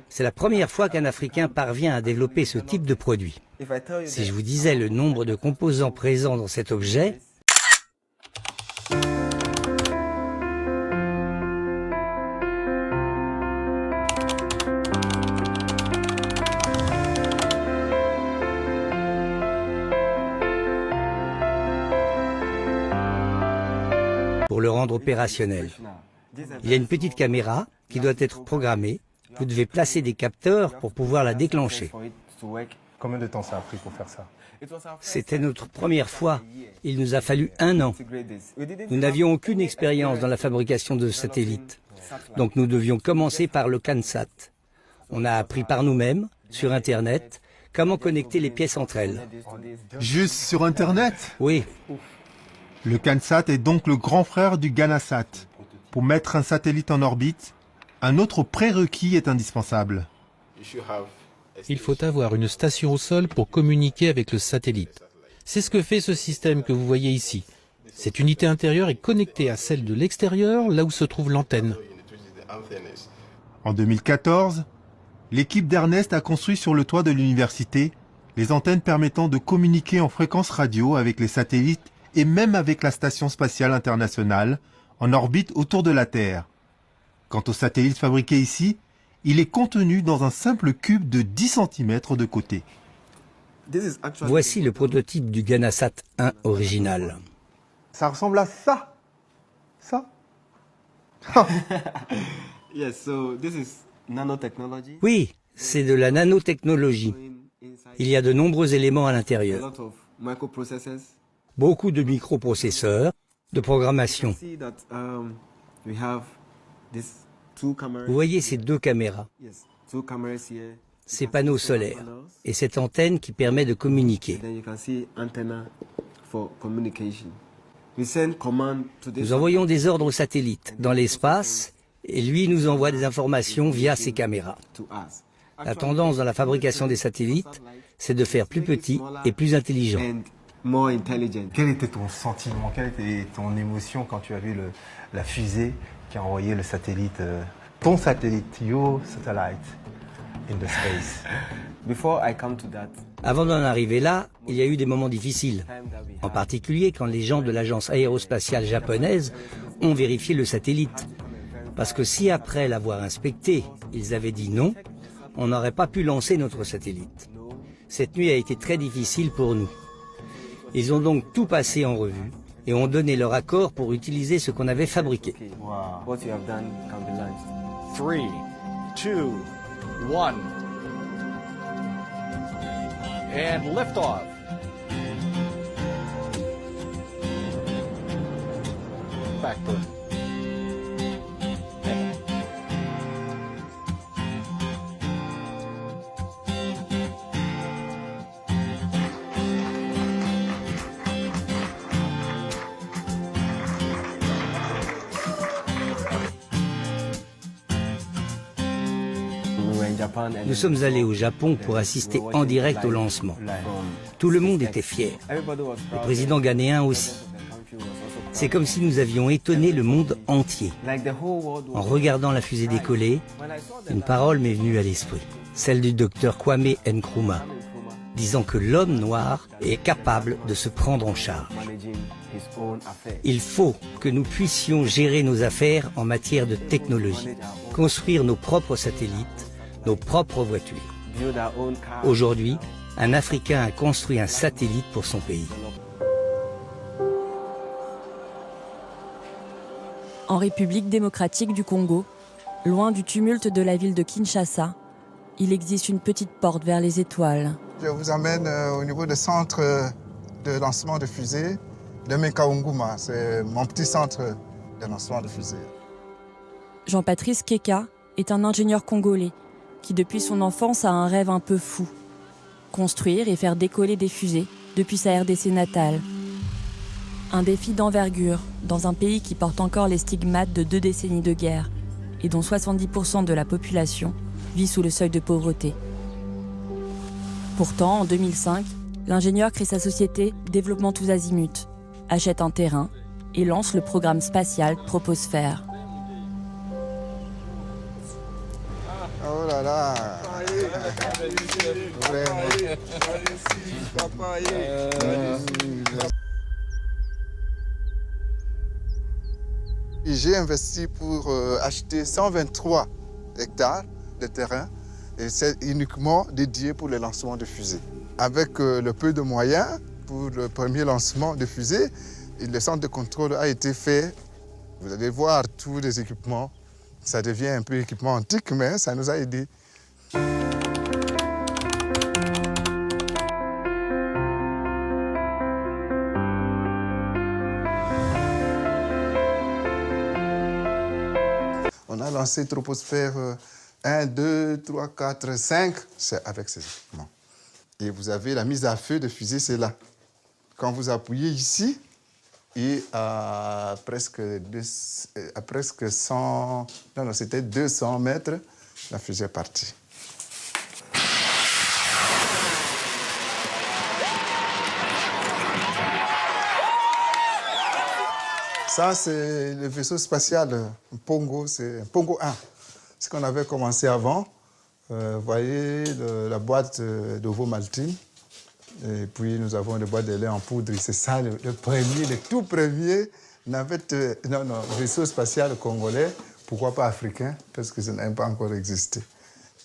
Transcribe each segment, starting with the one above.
C'est la première fois qu'un Africain parvient à développer ce type de produit. Si je vous disais le nombre de composants présents dans cet objet, pour le rendre opérationnel. Il y a une petite caméra qui doit être programmée. Vous devez placer des capteurs pour pouvoir la déclencher. Combien de temps ça a pris pour faire ça? C'était notre première fois. Il nous a fallu 1 an. Nous n'avions aucune expérience dans la fabrication de satellites. Donc nous devions commencer par le CANSAT. On a appris par nous-mêmes, sur Internet, comment connecter les pièces entre elles. Juste sur Internet? Oui. Le CANSAT est donc le grand frère du GANASAT. Pour mettre un satellite en orbite, un autre prérequis est indispensable. Il faut avoir une station au sol pour communiquer avec le satellite. C'est ce que fait ce système que vous voyez ici. Cette unité intérieure est connectée à celle de l'extérieur, là où se trouve l'antenne. En 2014, l'équipe d'Ernest a construit sur le toit de l'université les antennes permettant de communiquer en fréquence radio avec les satellites et même avec la Station spatiale internationale en orbite autour de la Terre. Quant au satellite fabriqué ici, il est contenu dans un simple cube de 10 cm de côté. Voici le prototype du GANASAT 1 original. Ça ressemble à ça. Ça. Oui, c'est de la nanotechnologie. Il y a de nombreux éléments à l'intérieur. Beaucoup de microprocesseurs, de programmation. Vous voyez ces 2 caméras, ces panneaux solaires et cette antenne qui permet de communiquer. Nous envoyons des ordres au satellite dans l'espace et lui nous envoie des informations via ces caméras. La tendance dans la fabrication des satellites, c'est de faire plus petit et plus intelligent. Quel était ton sentiment, quelle était ton émotion quand tu as vu la fusée qui a envoyé le satellite, ton satellite, your satellite, in the space? Avant d'en arriver là, il y a eu des moments difficiles. En particulier quand les gens de l'agence aérospatiale japonaise ont vérifié le satellite. Parce que si après l'avoir inspecté, ils avaient dit non, on n'aurait pas pu lancer notre satellite. Cette nuit a été très difficile pour nous. Ils ont donc tout passé en revue et ont donné leur accord pour utiliser ce qu'on avait fabriqué. 3, 2, 1. And lift off. Back to Nous sommes allés au Japon pour assister en direct au lancement. Tout le monde était fier. Le président ghanéen aussi. C'est comme si nous avions étonné le monde entier. En regardant la fusée décoller, une parole m'est venue à l'esprit. Celle du docteur Kwame Nkrumah, disant que l'homme noir est capable de se prendre en charge. Il faut que nous puissions gérer nos affaires en matière de technologie, construire nos propres satellites, nos propres voitures. Aujourd'hui, un Africain a construit un satellite pour son pays. En République démocratique du Congo, loin du tumulte de la ville de Kinshasa, il existe une petite porte vers les étoiles. Je vous emmène au niveau du centre de lancement de fusées de Mekaunguma. C'est mon petit centre de lancement de fusées. Jean-Patrice Keka est un ingénieur congolais qui, depuis son enfance, a un rêve un peu fou. Construire et faire décoller des fusées depuis sa RDC natale. Un défi d'envergure dans un pays qui porte encore les stigmates de 2 décennies de guerre et dont 70% de la population vit sous le seuil de pauvreté. Pourtant, en 2005, l'ingénieur crée sa société Développement Tous Azimuts, achète un terrain et lance le programme spatial Troposphère. Oh là là. Vraiment. J'ai investi pour acheter 123 hectares de terrain et c'est uniquement dédié pour le lancement de fusées. Avec le peu de moyens pour le premier lancement de fusée, le centre de contrôle a été fait. Vous allez voir tous les équipements. Ça devient un peu équipement antique, mais ça nous a aidés. On a lancé Troposphère 1, 2, 3, 4, 5, c'est avec ces équipements. Et vous avez la mise à feu de fusée, c'est là. Quand vous appuyez ici, et à presque 100, non, c'était 200 mètres, la fusée est partie. Ça, c'est le vaisseau spatial Pongo, c'est Pongo 1. Ce qu'on avait commencé avant. Vous voyez la boîte d'ovomaltine. Et puis, nous avons des boîtes de lait en poudre. C'est ça, le premier, le tout premier navette, vaisseau spatial congolais. Pourquoi pas africain? Parce que ça n'a pas encore existé.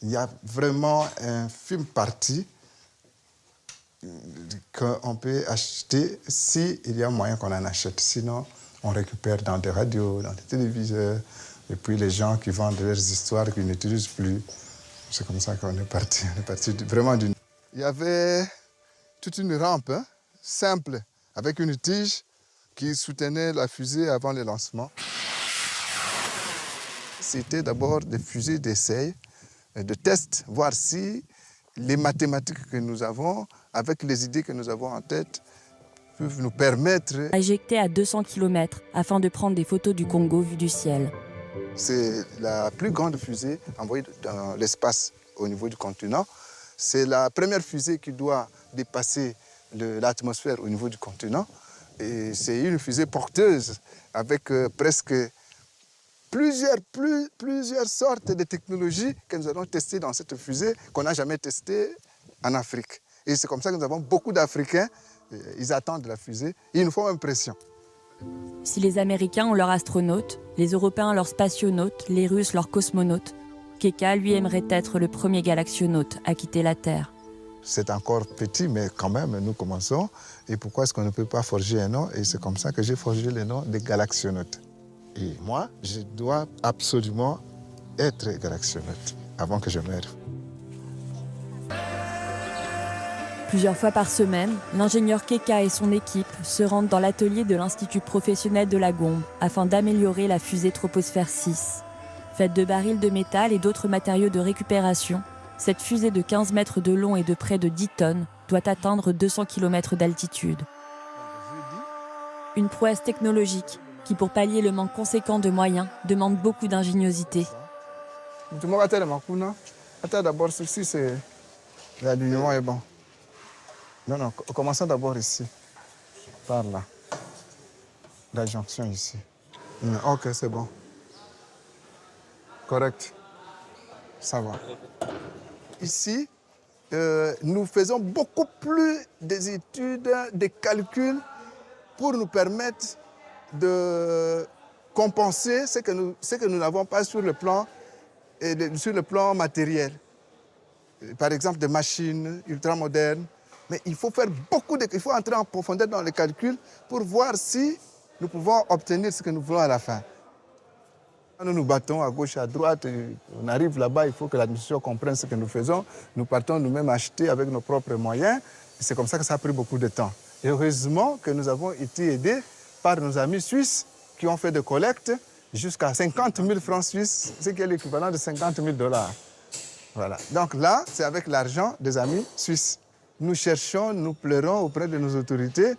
Il y a vraiment un film parti qu'on peut acheter s'il y a moyen qu'on en achète. Sinon, on récupère dans des radios, dans des téléviseurs. Et puis, les gens qui vendent leurs histoires qu'ils n'utilisent plus. C'est comme ça qu'on est parti. On est parti vraiment d'une... Il y avait toute une rampe simple avec une tige qui soutenait la fusée avant le lancement. C'était d'abord des fusées d'essai, de test, voir si les mathématiques que nous avons, avec les idées que nous avons en tête, peuvent nous permettre... Éjecté à 200 km afin de prendre des photos du Congo vues du ciel. C'est la plus grande fusée envoyée dans l'espace au niveau du continent. C'est la première fusée qui doit dépasser l'atmosphère au niveau du continent. Et c'est une fusée porteuse avec presque plusieurs sortes de technologies que nous allons tester dans cette fusée qu'on n'a jamais testée en Afrique. Et c'est comme ça que nous avons beaucoup d'Africains. Ils attendent la fusée. Ils nous font impression. Si les Américains ont leurs astronautes, les Européens leurs spationautes, les Russes leurs cosmonautes, Keka, lui, aimerait être le premier galaxionaute à quitter la Terre. C'est encore petit, mais quand même, nous commençons. Et pourquoi est-ce qu'on ne peut pas forger un nom? Et c'est comme ça que j'ai forgé le nom des galaxionautes. Et moi, je dois absolument être galaxionaute avant que je meure. Plusieurs fois par semaine, l'ingénieur Keka et son équipe se rendent dans l'atelier de l'Institut professionnel de la Gombe afin d'améliorer la fusée Troposphère 6. Faite de barils de métal et d'autres matériaux de récupération, cette fusée de 15 mètres de long et de près de 10 tonnes doit atteindre 200 km d'altitude. Une prouesse technologique qui, pour pallier le manque conséquent de moyens, demande beaucoup d'ingéniosité. D'abord, ceci, c'est l'alignement est bon. Non, commençons d'abord ici, par là. La jonction ici. Ok, c'est bon. Correct. Ça va. Ici, nous faisons beaucoup plus des études, des calculs pour nous permettre de compenser ce que nous n'avons pas sur le plan matériel. Par exemple, des machines ultramodernes. Mais il faut faire il faut entrer en profondeur dans les calculs pour voir si nous pouvons obtenir ce que nous voulons à la fin. Nous nous battons à gauche, à droite, on arrive là-bas, il faut que l'administration comprenne ce que nous faisons. Nous partons nous-mêmes acheter avec nos propres moyens. C'est comme ça que ça a pris beaucoup de temps. Et heureusement que nous avons été aidés par nos amis suisses qui ont fait des collectes jusqu'à 50 000 francs suisses, ce qui est l'équivalent de 50 000 $. Voilà. Donc là, c'est avec l'argent des amis suisses. Nous cherchons, nous pleurons auprès de nos autorités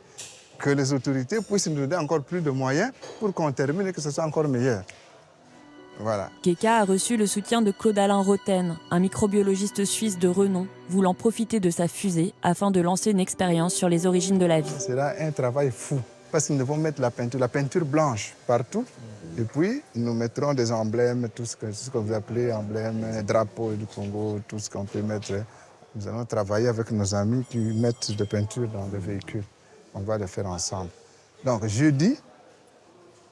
que les autorités puissent nous donner encore plus de moyens pour qu'on termine et que ce soit encore meilleur. Voilà. Keka a reçu le soutien de Claude-Alain Roten, un microbiologiste suisse de renom, voulant profiter de sa fusée afin de lancer une expérience sur les origines de la vie. Ce sera un travail fou, parce que nous devons mettre la peinture blanche partout. Et puis, nous mettrons des emblèmes, tout ce que vous appelez emblèmes, drapeaux du Congo, tout ce qu'on peut mettre. Nous allons travailler avec nos amis qui mettent des peintures dans les véhicules. On va le faire ensemble. Donc, jeudi,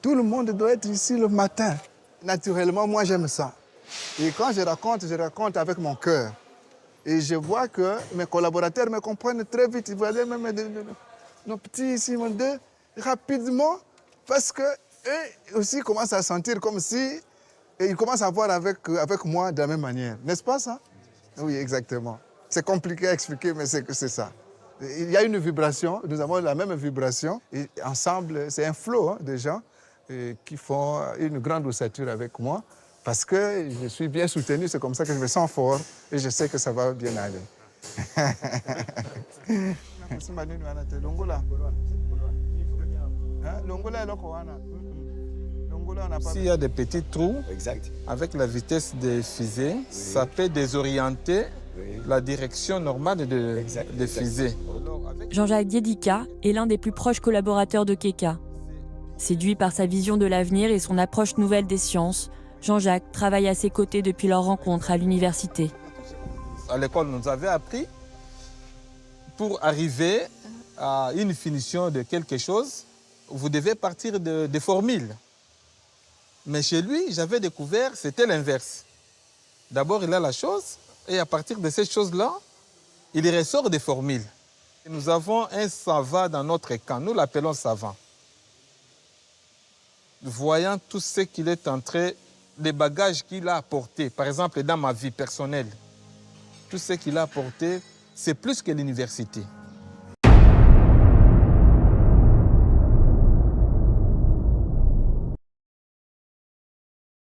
tout le monde doit être ici le matin. Naturellement, moi, j'aime ça. Et quand je raconte avec mon cœur. Et je vois que mes collaborateurs me comprennent très vite. Ils voient même nos petits ici, rapidement, parce qu'eux aussi commencent à sentir comme si ils commencent à voir avec moi de la même manière. N'est-ce pas ça? Oui, exactement. C'est compliqué à expliquer, mais c'est ça. Il y a une vibration, nous avons la même vibration. Et ensemble, c'est un flot de gens qui font une grande ossature avec moi. Parce que je suis bien soutenu, c'est comme ça que je me sens fort et je sais que ça va bien aller. S'il y a des petits trous, avec la vitesse des fusées, ça peut désorienter la direction normale des fusées. Jean-Jacques Diedika est l'un des plus proches collaborateurs de Keka. Séduit par sa vision de l'avenir et son approche nouvelle des sciences, Jean-Jacques travaille à ses côtés depuis leur rencontre à l'université. À l'école, on nous avait appris, pour arriver à une finition de quelque chose, vous devez partir des formules. Mais chez lui, j'avais découvert, c'était l'inverse. D'abord, il a la chose, et à partir de cette chose-là, il ressort des formules. Nous avons un savant dans notre camp, nous l'appelons savant. Voyant tout ce qu'il est en train, les bagages qu'il a apportés, par exemple dans ma vie personnelle, tout ce qu'il a apporté, c'est plus que l'université.